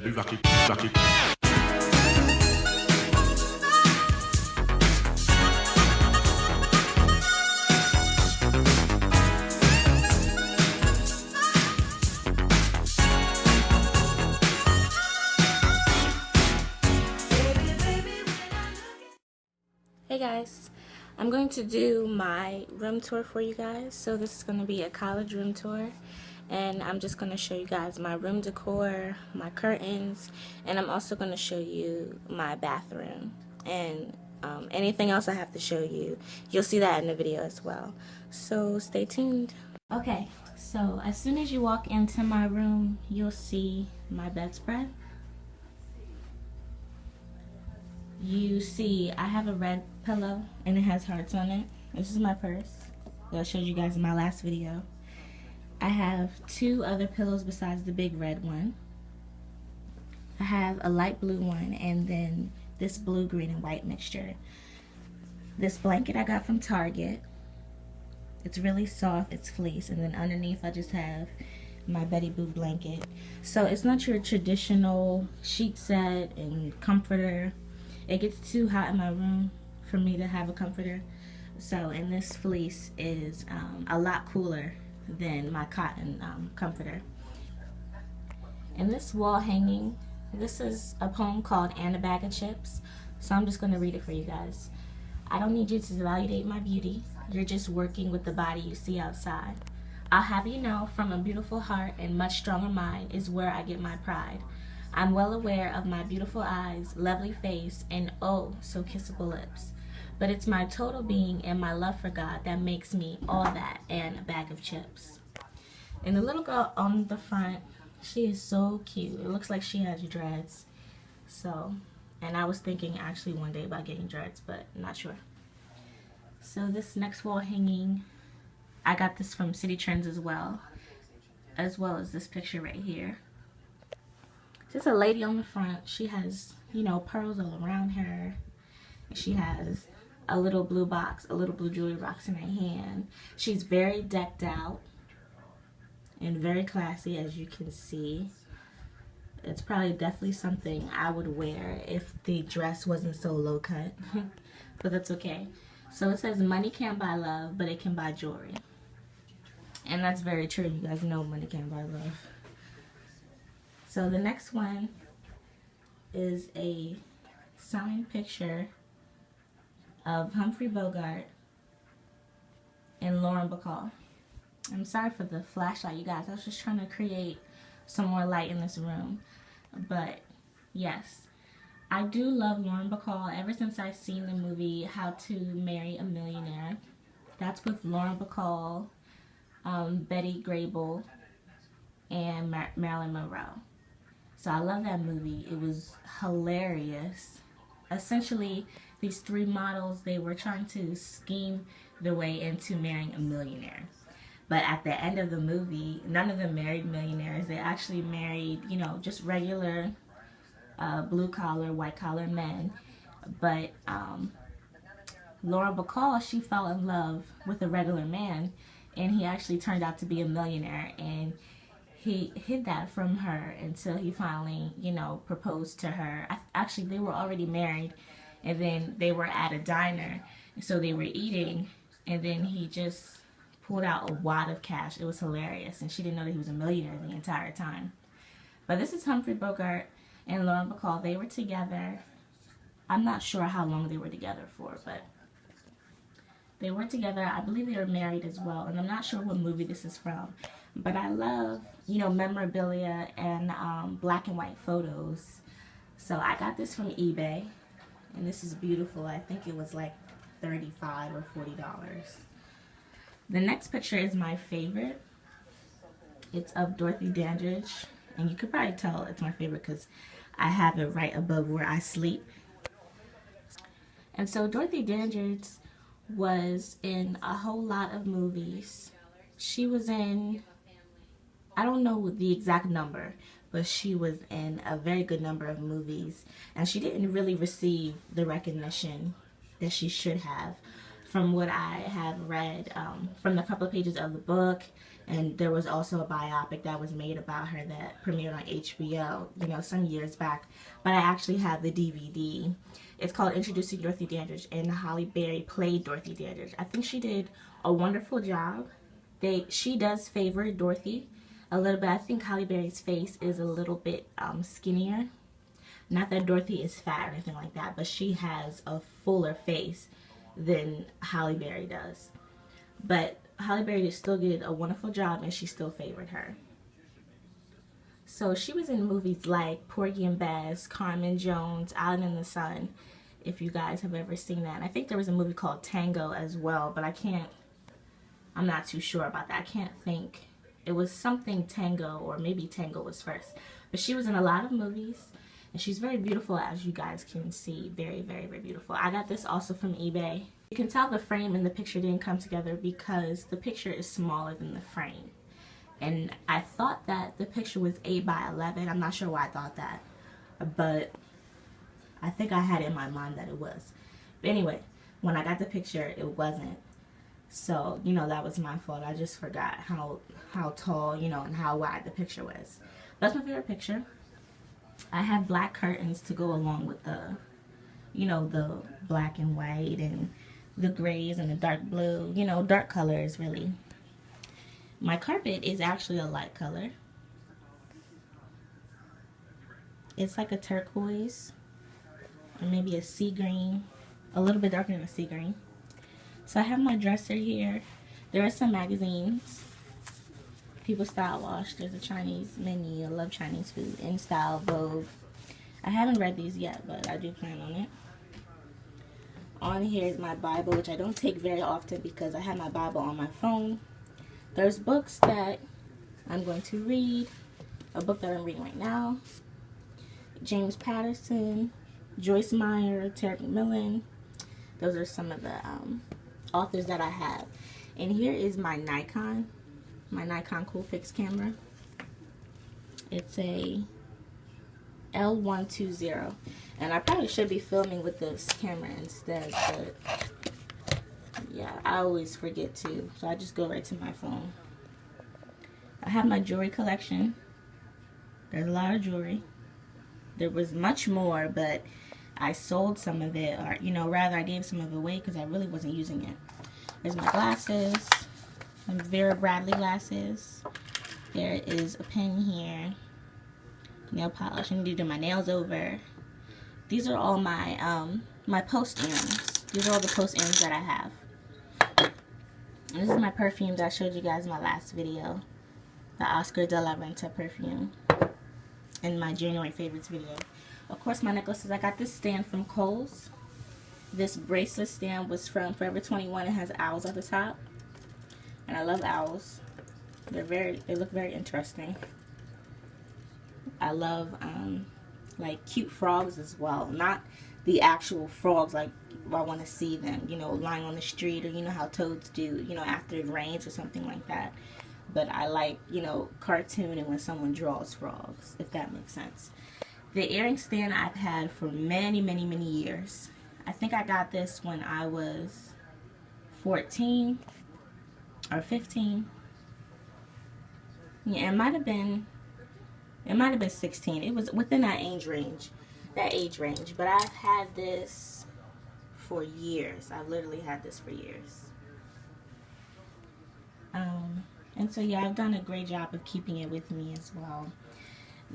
baby, rock it, rock it. Hey guys, I'm going to do my room tour for you guys. So this is going to be a college room tour, and I'm just going to show you guys my room decor, my curtains, and I'm also going to show you my bathroom and anything else I have to show you. You'll see that in the video as well, so stay tuned. Okay, so as soon as you walk into my room, you'll see my bedspread. You see I have a red pillow and it has hearts on it. This is my purse that I showed you guys in my last video. I have two other pillows besides the big red one. I have a light blue one and then this blue, green, and white mixture. This blanket I got from Target. It's really soft, it's fleece, and then underneath I just have my Betty Boop blanket. So it's not your traditional sheet set and comforter. It gets too hot in my room for me to have a comforter. So, and this fleece is a lot cooler than my cotton comforter. And this wall hanging, this is a poem called And a Bag of Chips. So I'm just going to read it for you guys. I don't need you to validate my beauty. You're just working with the body you see outside. I'll have you know from a beautiful heart and much stronger mind is where I get my pride. I'm well aware of my beautiful eyes, lovely face, and oh, so kissable lips. But it's my total being and my love for God that makes me all that and a bag of chips. And the little girl on the front, she is so cute. It looks like she has dreads. So, and I was thinking actually one day about getting dreads, but not sure. So this next wall hanging, I got this from City Trends as well as this picture right here. Just a lady on the front. She has, you know, pearls all around her. She has a little blue box, a little blue jewelry box in her hand. She's very decked out and very classy, as you can see. It's probably definitely something I would wear if the dress wasn't so low cut, but that's okay. So it says money can't buy love, but it can buy jewelry. And that's very true. You guys know money can't buy love. So the next one is a signed picture of Humphrey Bogart and Lauren Bacall. I'm sorry for the flashlight, you guys. I was just trying to create some more light in this room. But yes, I do love Lauren Bacall ever since I've seen the movie How to Marry a Millionaire. That's with Lauren Bacall, Betty Grable, and Marilyn Monroe. So I love that movie. It was hilarious. Essentially, these three models, they were trying to scheme their way into marrying a millionaire. But at the end of the movie, none of them married millionaires. They actually married, you know, just regular blue-collar, white-collar men. But Laura Bacall, she fell in love with a regular man, and he actually turned out to be a millionaire. And he hid that from her until he finally, you know, proposed to her. Actually, they were already married, and then they were at a diner, so they were eating, and then he just pulled out a wad of cash. It was hilarious, and she didn't know that he was a millionaire the entire time. But this is Humphrey Bogart and Lauren Bacall. They were together. I'm not sure how long they were together for, but they were together. I believe they were married as well, and I'm not sure what movie this is from. But I love, you know, memorabilia and black and white photos. So I got this from eBay, and this is beautiful. I think it was like $35 or $40. The next picture is my favorite. It's of Dorothy Dandridge, and you could probably tell it's my favorite because I have it right above where I sleep. And so Dorothy Dandridge was in a whole lot of movies. She was in, I don't know the exact number, but she was in a very good number of movies, and she didn't really receive the recognition that she should have from what I have read from the couple of pages of the book And there was also a biopic that was made about her that premiered on HBO, you know, some years back. But I actually have the DVD. It's called Introducing Dorothy Dandridge, and Halle Berry played Dorothy Dandridge. I think she did a wonderful job. She does favor Dorothy a little bit. I think Halle Berry's face is a little bit skinnier. Not that Dorothy is fat or anything like that, but she has a fuller face than Halle Berry does. But Halle Berry still did a wonderful job, and she still favored her. So she was in movies like Porgy and Bess, Carmen Jones, Island in the Sun, if you guys have ever seen that. And I think there was a movie called Tango as well, but I'm not too sure about that. I can't think. It was something Tango, or maybe Tango was first. But she was in a lot of movies, and she's very beautiful, as you guys can see. Very, very, very beautiful. I got this also from eBay. You can tell the frame and the picture didn't come together because the picture is smaller than the frame. And I thought that the picture was 8 by 11. I'm not sure why I thought that, but I think I had it in my mind that it was. But anyway, when I got the picture, it wasn't. So, you know, that was my fault. I just forgot how tall, you know, and how wide the picture was. That's my favorite picture. I have black curtains to go along with the, you know, the black and white and the grays and the dark blue, you know, dark colors really. My carpet is actually a light color. It's like a turquoise, or maybe a sea green, a little bit darker than a sea green. So I have my dresser here. There are some magazines. People Style Wash. There's a Chinese menu. I love Chinese food. In Style, Vogue. I haven't read these yet, but I do plan on it. On here is my Bible, which I don't take very often because I have my Bible on my phone. There's books that I'm going to read. A book that I'm reading right now. James Patterson, Joyce Meyer, Terry McMillan. Those are some of the authors that I have. And here is my Nikon Coolpix camera. It's a L120, and I probably should be filming with this camera instead, but yeah, I always forget to, so I just go right to my phone. I have my jewelry collection. There's a lot of jewelry. There was much more, but I sold some of it, or you know, rather I gave some of it away because I really wasn't using it. There's my glasses, some Vera Bradley glasses. There is a pen here. Nail polish. I need to do my nails over. These are all my my post earrings. These are all the post earrings that I have. And this is my perfume that I showed you guys in my last video. The Oscar de la Renta perfume. In my January favorites video. Of course, my necklaces. I got this stand from Kohl's. This bracelet stand was from Forever 21. It has owls at the top. And I love owls. They look very interesting. I love like cute frogs as well. Not the actual frogs like I want to see them, you know, lying on the street, or you know how toads do, you know, after it rains or something like that. But I like, you know, cartooning when someone draws frogs, if that makes sense. The earring stand I've had for many, many, many years. I think I got this when I was 14 or 15. Yeah, it might have been 16. It was within that age range. But I've had this for years. I've literally had this for years. And so yeah, I've done a great job of keeping it with me as well.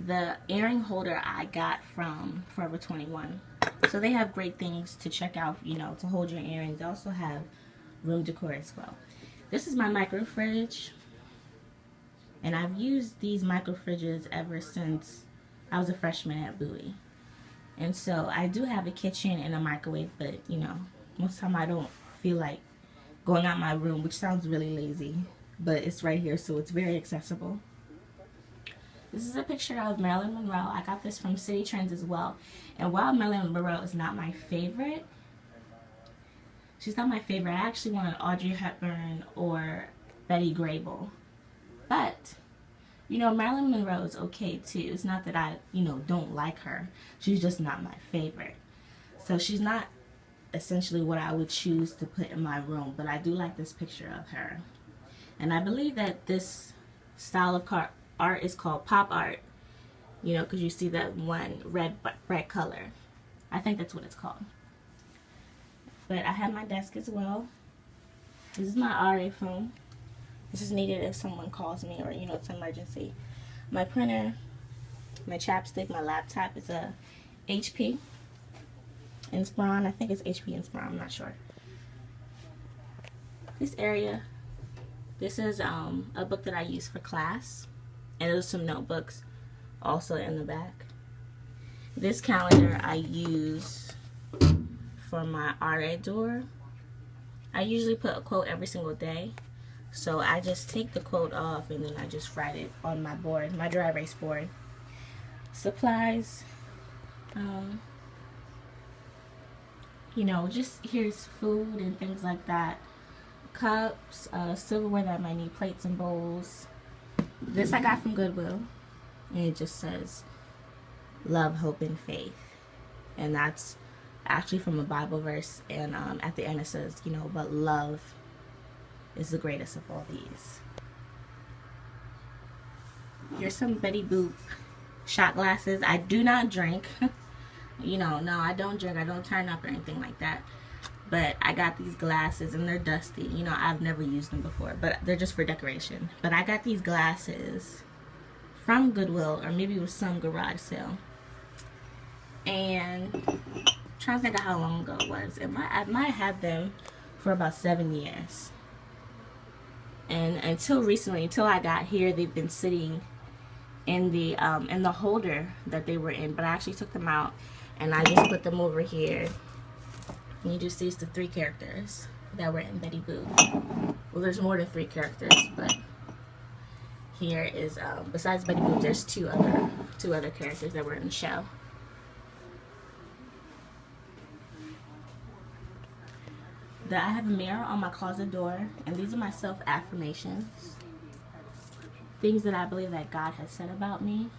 The earring holder I got from Forever 21. So they have great things to check out, you know, to hold your earrings. They also have room decor as well. This is my micro fridge. And I've used these micro fridges ever since I was a freshman at Bowie. And so I do have a kitchen and a microwave, but you know, most of the time I don't feel like going out my room, which sounds really lazy, but it's right here, so it's very accessible. This is a picture of Marilyn Monroe. I got this from City Trends as well. And while Marilyn Monroe is not my favorite, she's not my favorite. I actually wanted Audrey Hepburn or Betty Grable. But, you know, Marilyn Monroe is okay too. It's not that I, you know, don't like her. She's just not my favorite. So she's not essentially what I would choose to put in my room. But I do like this picture of her. And I believe that this style of art is called pop art. You know, because you see that one red color. I think that's what it's called. But I have my desk as well. This is my RA phone. This is needed if someone calls me or, you know, it's an emergency. My printer, my chapstick, my laptop is a HP Inspiron. I think it's HP Inspiron. I'm not sure. This area, this is a book that I use for class. And there's some notebooks also in the back. This calendar I use for my RA door. I usually put a quote every single day. So I just take the quote off and then I just write it on my board, my dry erase board. Supplies, you know, just here's food and things like that. Cups, silverware that I might need, plates and bowls. This I got from Goodwill. And it just says, love, hope, and faith. And that's actually from a Bible verse. And at the end it says, you know, but love is the greatest of all these. Here's some Betty Boop shot glasses. I do not drink. You know, no, I don't drink. I don't turn up or anything like that. But I got these glasses and they're dusty. You know, I've never used them before, but they're just for decoration. But I got these glasses from Goodwill, or maybe it was some garage sale. And I'm trying to think of how long ago it was. I might have had them for about 7 years. And until recently, until I got here, they've been sitting in the holder that they were in. But I actually took them out and I just put them over here. And you just see it's the 3 characters that were in Betty Boop. Well, there's more than 3 characters, but here is besides Betty Boop, there's two other characters that were in the show. I have a mirror on my closet door, and these are my self-affirmations. Things that I believe that God has said about me.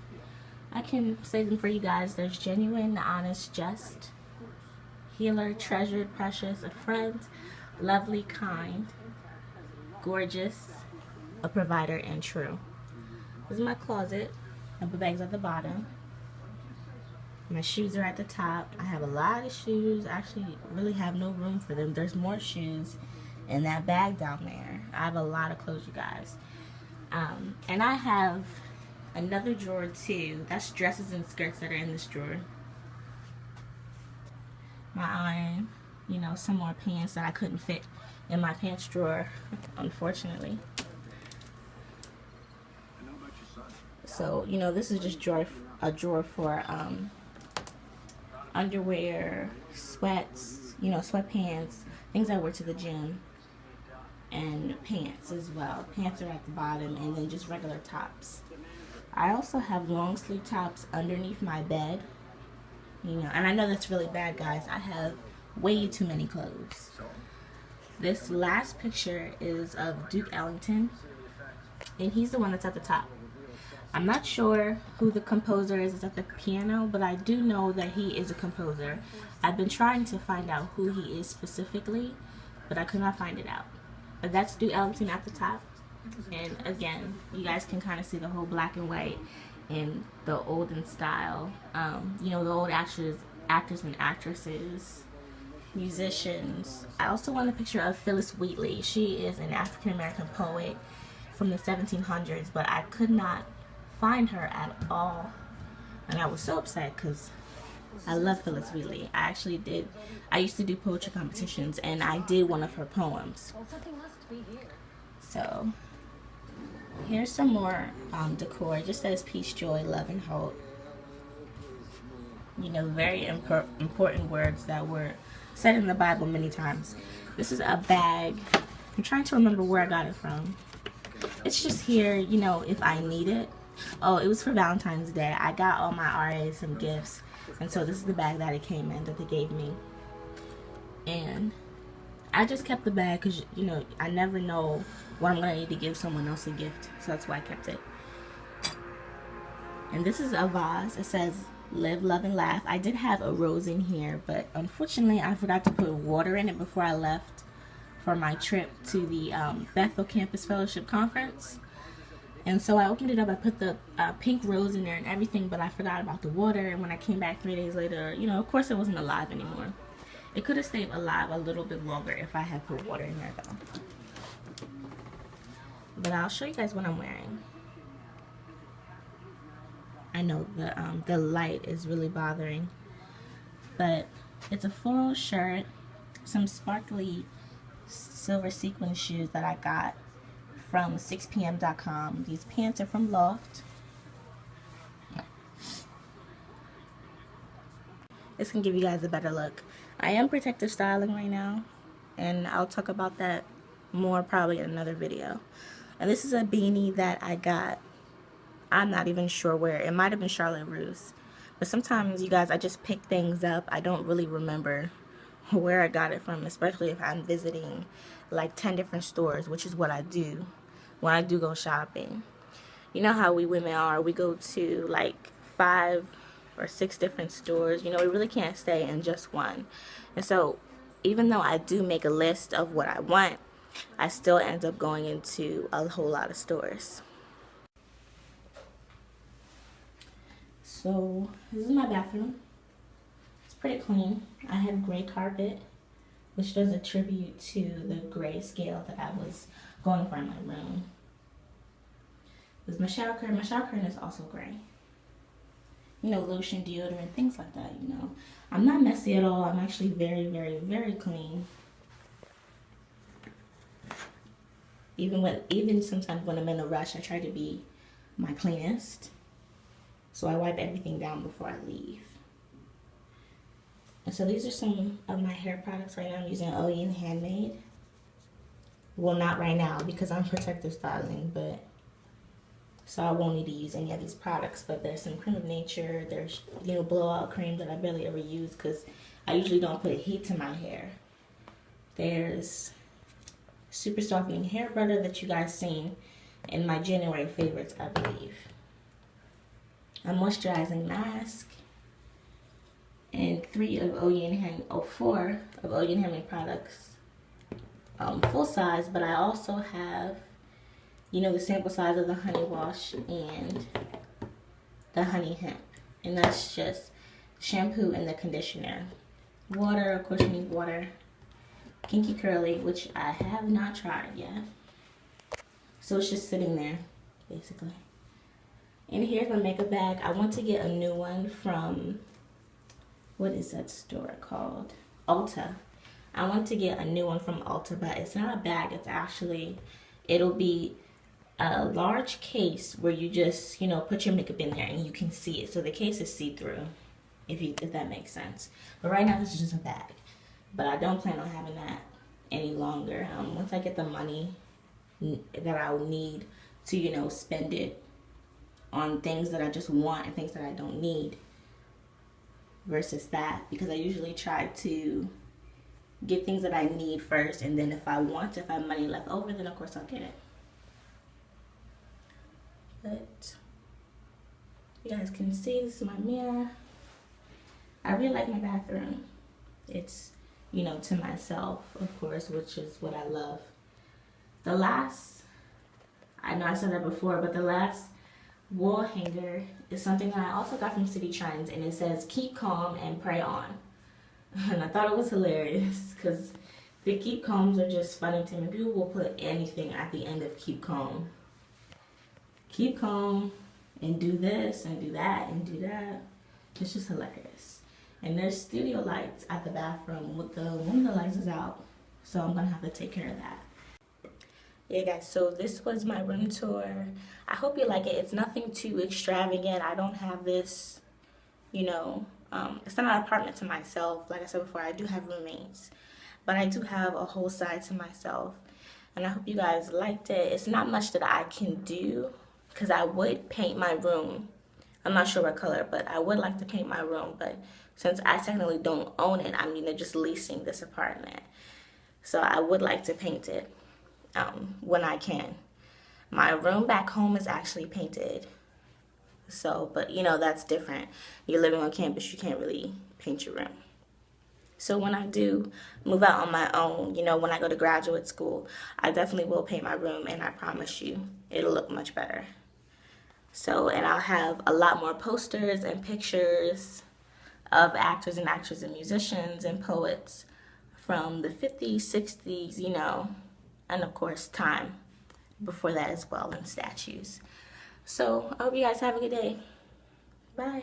I can say them for you guys. There's genuine, honest, just, healer, treasured, precious, a friend, lovely, kind, gorgeous, a provider, and true. This is my closet. My bags at the bottom. My shoes are at the top. I have a lot of shoes. I actually really have no room for them. There's more shoes in that bag down there. I have a lot of clothes, you guys. And I have another drawer too. That's dresses and skirts that are in this drawer. My iron, you know, some more pants that I couldn't fit in my pants drawer, unfortunately. So, you know, this is just a drawer for underwear, sweats, you know, sweatpants, things I wear to the gym, and pants as well. Pants are at the bottom, and then just regular tops. I also have long sleeve tops underneath my bed, you know, and I know that's really bad, guys. I have way too many clothes. This last picture is of Duke Ellington, and he's the one that's at the top. I'm not sure who the composer is at the piano, but I do know that he is a composer. I've been trying to find out who he is specifically, but I could not find it out. But that's Duke Ellington at the top. And again, you guys can kind of see the whole black and white in the olden style. You know, the old actors and actresses, musicians. I also want a picture of Phillis Wheatley. She is an African-American poet from the 1700s, but I could not find her at all, and I was so upset because I love Phillis Wheatley. I used to do poetry competitions, and I did one of her poems. So here's some more decor. It just says peace, joy, love, and hope. You know, very important words that were said in the Bible many times. This is a bag. I'm trying to remember where I got it from. It's just here, you know, if I need it. Oh, it was for Valentine's Day. I got all my RAs some gifts, and so this is the bag that it came in, that they gave me. And I just kept the bag because, you know, I never know when I'm going to need to give someone else a gift, so that's why I kept it. And this is a vase. It says live, love, and laugh. I did have a rose in here, but unfortunately I forgot to put water in it before I left for my trip to the Bethel Campus Fellowship Conference. And so I opened it up, I put the pink rose in there and everything, but I forgot about the water. And when I came back 3 days later, you know, of course it wasn't alive anymore. It could have stayed alive a little bit longer if I had put water in there though. But I'll show you guys what I'm wearing. I know the light is really bothering, but it's a floral shirt, some sparkly silver sequin shoes that I got from 6pm.com. These pants are from Loft. This can give you guys a better look. I am protective styling right now, and I'll talk about that more probably in another video. And this is a beanie that I got, I'm not even sure where. It might have been Charlotte Russe. But sometimes, you guys, I just pick things up. I don't really remember where I got it from, especially if I'm visiting like 10 different stores, which is what I do when I do go shopping. You know how we women are. We go to like 5 or 6 different stores. You know, we really can't stay in just one. And so even though I do make a list of what I want, I still end up going into a whole lot of stores. So this is my bathroom. It's pretty clean. I have gray carpet, which does a tribute to the gray scale that I was going for in my room. There's my shower curtain. My shower curtain is also gray. You know, lotion, deodorant, things like that, you know. I'm not messy at all. I'm actually very, very, very clean. Even sometimes when I'm in a rush, I try to be my cleanest. So I wipe everything down before I leave. And so these are some of my hair products right now. I'm using Olean Handmade. Well, not right now because I'm protective styling, but so I won't need to use any of these products. But there's some Cream of Nature. There's, you know, blowout cream that I barely ever use because I usually don't put heat to my hair. There's Super Softening Hair Butter that you guys seen in my January favorites, I believe. A moisturizing mask, and 4 of Olean Handmade products, full size. But I also have, you know, the sample size of the Honey Wash and the Honey Hemp, and that's just shampoo and the conditioner. Water, of course you need water. Kinky Curly, which I have not tried yet, so it's just sitting there basically. And here's my makeup bag. I want to get a new one from, what is that store called? Ulta. I want to get a new one from Ulta, but it's not a bag. It's actually, it'll be a large case where you just, you know, put your makeup in there and you can see it. So the case is see-through, if that makes sense. But right now this is just a bag. But I don't plan on having that any longer. Once I get the money that I'll need to, you know, spend it on things that I just want and things that I don't need versus that, because I usually try to get things that I need first, and then if I have money left over, then of course I'll get it. But you guys can see, this is my mirror. I really like my bathroom. It's, you know, to myself, of course, which is what I love. I know I said that before, but the last wall hanger is something that I also got from City Trends, and it says keep calm and pray on. And I thought it was hilarious because the keep calms are just funny to me. People will put anything at the end of keep calm. Keep calm and do this and do that and do that. It's just hilarious. And there's studio lights at the bathroom with one of the lights is out, so I'm gonna have to take care of that. Yeah guys, so this was my room tour. I hope you like it. It's nothing too extravagant. I don't have this, you know, it's not an apartment to myself. Like I said before, I do have roommates, but I do have a whole side to myself, and I hope you guys liked it. It's not much that I can do because I would paint my room. I'm not sure what color, but I would like to paint my room, but since I technically don't own it, I'm, you know, just leasing this apartment, so I would like to paint it when I can. My room back home is actually painted, so, but you know, that's different. You're living on campus, you can't really paint your room. So when I do move out on my own, you know, when I go to graduate school, I definitely will paint my room, and I promise you it'll look much better. So, and I'll have a lot more posters and pictures of actors and actresses and musicians and poets from the 50s, 60s, you know, and of course time before that as well, and statues. So I hope you guys have a good day. Bye.